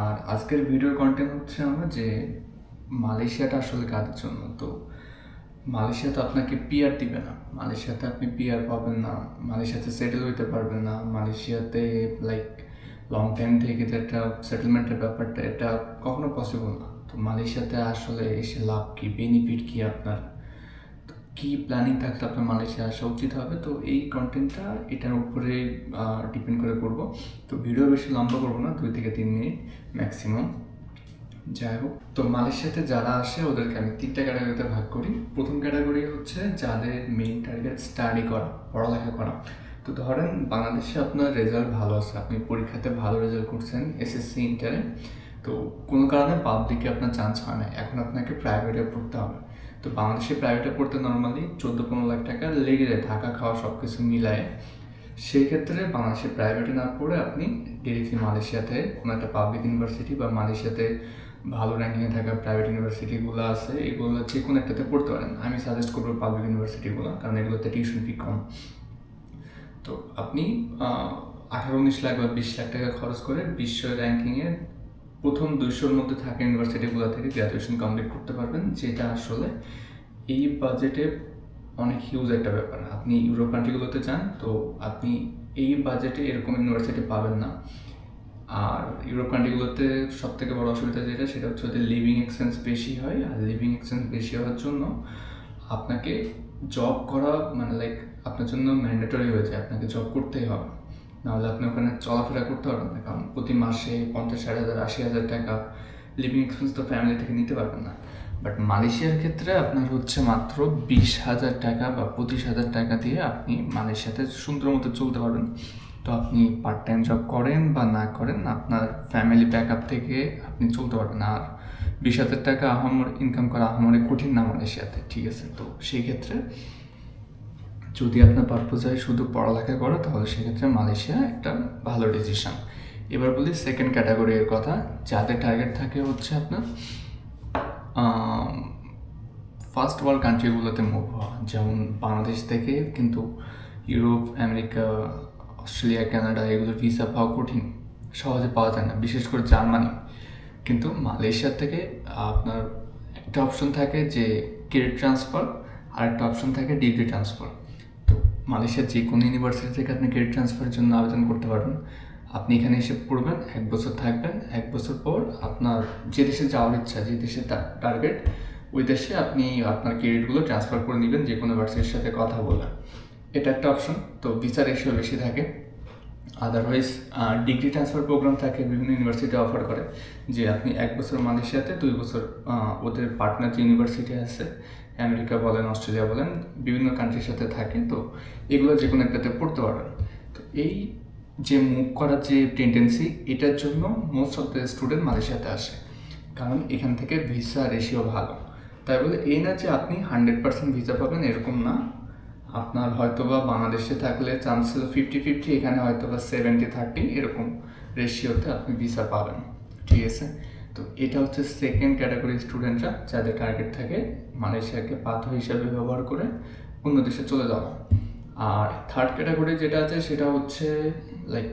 আর আজকের ভিডিওর কন্টেন্ট হচ্ছে আমরা যে মালয়েশিয়াটা আসলে কাদের জন্য। তো মালয়েশিয়া তো আপনাকে পিআর দিবে না, মালয়েশিয়াতে আপনি পিআর পাবেন না, মালয়েশিয়াতে সেটেল হইতে পারবেন না, মালয়েশিয়াতে লাইক লং টাইম থেকে যে একটা সেটেলমেন্টের ব্যাপারটা এটা কখনো পসিবল না। তো মালয়েশিয়াতে আসলে এসে লাভ কি, বেনিফিট কি, আপনার কি প্ল্যানিং থাকলে আপনার মালয়েশিয়া আসা উচিত হবে। তো এই কন্টেন্টটা এটার উপরে ডিপেন্ড করে করবো। তো ভিডিও বেশি লম্বা করবো না, 2 থেকে 3 মিনিট ম্যাক্সিমাম। যাই হোক, তো মালয়েশিয়াতে যারা আসে ওদেরকে আমি 3টা ক্যাটাগরিতে ভাগ করি। প্রথম ক্যাটাগরি হচ্ছে যাদের মেইন টার্গেট স্টাডি করা, পড়ালেখা করা। তো ধরেন বাংলাদেশে আপনার রেজাল্ট ভালো আছে, আপনি পরীক্ষাতে ভালো রেজাল্ট করছেন এসএসসি ইন্টারে, তো কোনো কারণে পাবলিকে আপনার চান্স হয় না, এখন আপনাকে প্রাইভেটে পড়তে হবে। তো বাংলাদেশে প্রাইভেটে পড়তে নর্মালি 14-15 লাখ টাকা লেগে যায়, থাকা খাওয়া সব কিছু মিলায়। সেই ক্ষেত্রে বাংলাদেশে প্রাইভেটে না পড়ে আপনি ডিরেক্টলি মালয়েশিয়াতে কোনো একটা পাবলিক ইউনিভার্সিটি বা মালয়েশিয়াতে ভালো র্যাঙ্কিংয়ে থাকা প্রাইভেট ইউনিভার্সিটিগুলো আছে, এগুলো যে কোনো একটাতে পড়তে পারেন। আমি সাজেস্ট করবো পাবলিক ইউনিভার্সিটিগুলো, কারণ এগুলোতে টিউশন ফি কম। তো আপনি 18-19 লাখ বা 20 লাখ টাকা খরচ করে বিশ্ব র্যাঙ্কিংয়ে প্রথম 200-র মধ্যে থাকা ইউনিভার্সিটিগুলো থেকে গ্র্যাজুয়েশন কমপ্লিট করতে পারবেন, যেটা আসলে এই বাজেটে অনেক হিউজ একটা ব্যাপার। আপনি ইউরোপ কান্ট্রিগুলোতে যান, তো আপনি এই বাজেটে এরকম ইউনিভার্সিটি পাবেন না। আর ইউরোপ কান্ট্রিগুলোতে সব থেকে বড় অসুবিধা যেটা, সেটা হচ্ছে ওদের লিভিং এক্সপেন্স বেশি হয়। আর লিভিং এক্সপেন্স বেশি হওয়ার জন্য আপনাকে জব করা মানে লাইক আপনার জন্য ম্যান্ডেটরি হয়ে যায়, আপনাকে জব করতেই হবে, নাহলে আপনি ওখানে চলাফেরা করতে পারবেন না। কারণ প্রতি মাসে 50,000, 60,000 টাকা লিভিং এক্সপেন্স তো ফ্যামিলি থেকে নিতে পারবেন না। বাট মালয়েশিয়ার ক্ষেত্রে আপনার হচ্ছে মাত্র 20,000 টাকা বা 25,000 টাকা দিয়ে আপনি মালয়েশিয়াতে সুন্দর মতো চলতে পারবেন। তো আপনি পার্ট টাইম জব করেন বা না করেন, আপনার ফ্যামিলি ব্যাকআপ থেকে আপনি চলতে পারবেন। আর 20,000 টাকা আহামরি ইনকাম করা আহামরি কঠিন না মালয়েশিয়াতে, ঠিক আছে। তো সেই ক্ষেত্রে যদি আপনার পারপোজ হয় শুধু পড়ালেখা করা, তাহলে সেক্ষেত্রে মালয়েশিয়া একটা ভালো ডিসিশন। এবার বলি সেকেন্ড ক্যাটাগরির কথা, যাদের টার্গেট থাকে হচ্ছে আপনার ফার্স্ট ওয়ার্ল্ড কান্ট্রিগুলোতে মুভ হওয়া, যেমন বাংলাদেশ থেকে কিন্তু ইউরোপ, আমেরিকা, অস্ট্রেলিয়া, কানাডা এগুলো ভিসা পাওয়া কঠিন, সহজে পাওয়া যায় না, বিশেষ করে জার্মানি। কিন্তু মালয়েশিয়ার থেকে আপনার একটা অপশন থাকে যে ক্রেডিট ট্রান্সফার, আর একটা অপশন থাকে ডিগ্রি ট্রান্সফার। তো মালয়েশিয়ার যে কোনো ইউনিভার্সিটি থেকে আপনি ক্রেডিট ট্রান্সফারের জন্য আবেদন করতে পারবেন। আপনি এখানে এসে পড়বেন, 1 বছর থাকবেন, 1 বছর পর আপনার যে দেশে যাওয়ার ইচ্ছা, যে দেশে টার্গেট, ওই দেশে আপনি আপনার ক্রেডিটগুলো ট্রান্সফার করে নেবেন যে কোনো ভার্সিটির সাথে কথা বলে। এটা একটা অপশন। তো ভিসা রেশিও বেশি থাকে। আদারওয়াইজ ডিগ্রি ট্রান্সফার প্রোগ্রাম থাকে, বিভিন্ন ইউনিভার্সিটি অফার করে যে আপনি 1 বছর মালয়েশিয়াতে, 2 বছর ওদের পার্টনার যে ইউনিভার্সিটি আছে, আমেরিকা বলেন, অস্ট্রেলিয়া বলেন, বিভিন্ন কান্ট্রির সাথে থাকে। তো এগুলো যে কোনো একটাতে পড়তে পারবেন। তো এই যে মুভ করার যে টেন্ডেন্সি, এটার জন্য মোস্ট অফ দ্য স্টুডেন্ট মালয়েশিয়াতে আসে, কারণ এখান থেকে ভিসা রেশিও ভালো। তাই বলে এই না যে আপনি 100% ভিসা পাবেন, এরকম না। আপনার হয়তোবা বাংলাদেশে থাকলে চান্স ছিল 50-50, এখানে হয়তোবা 70-30 এরকম রেশিওতে আপনি ভিসা পাবেন, ঠিক আছে। তো এটা হচ্ছে সেকেন্ড ক্যাটাগরি স্টুডেন্টরা, যাদের টার্গেট থাকে মালয়েশিয়াকে পাথর হিসাবে ব্যবহার করে অন্য দেশে চলে যাওয়া। আর থার্ড ক্যাটাগরি যেটা আছে সেটা হচ্ছে লাইক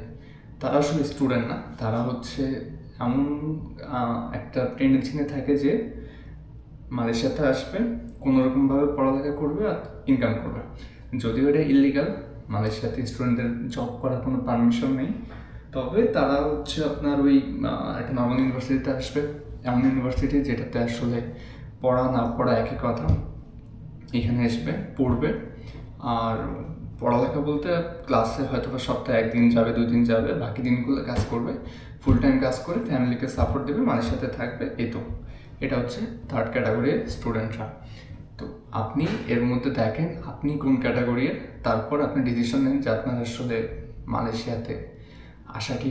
তারা আসলে স্টুডেন্ট না, তারা হচ্ছে এমন একটা টেন্ডেন্সি নিয়ে থাকে যে মালয়েশিয়াতে আসবে, কোনোরকমভাবে পড়ালেখা করবে আর ইনকাম করবে। যদিও এটা ইলিগাল, মালয়েশিয়াতে স্টুডেন্টদের জব করার কোনো পারমিশন নেই, তবে তারা হচ্ছে আপনার ওই একটা নর্মাল ইউনিভার্সিটিতে আসবে, এমন ইউনিভার্সিটি যেটাতে আসলে পড়া না পড়া একই কথা। এখানে আসবে, পড়বে, আর পড়ালেখা বলতে ক্লাসে হয়তো বা সপ্তাহে 1 দিন যাবে, 2 দিন যাবে, বাকি দিনগুলো কাজ করবে, ফুল টাইম কাজ করে ফ্যামিলিকে সাপোর্ট দেবে, মালয়েশিয়াতে থাকবে। এই তো এটা হচ্ছে থার্ড ক্যাটাগরির স্টুডেন্টরা। তো আপনি এর মধ্যে দেখেন আপনি কোন ক্যাটাগরির, তারপর আপনি ডিসিশন নেন যে আপনার আসলে মালয়েশিয়াতে আসা কি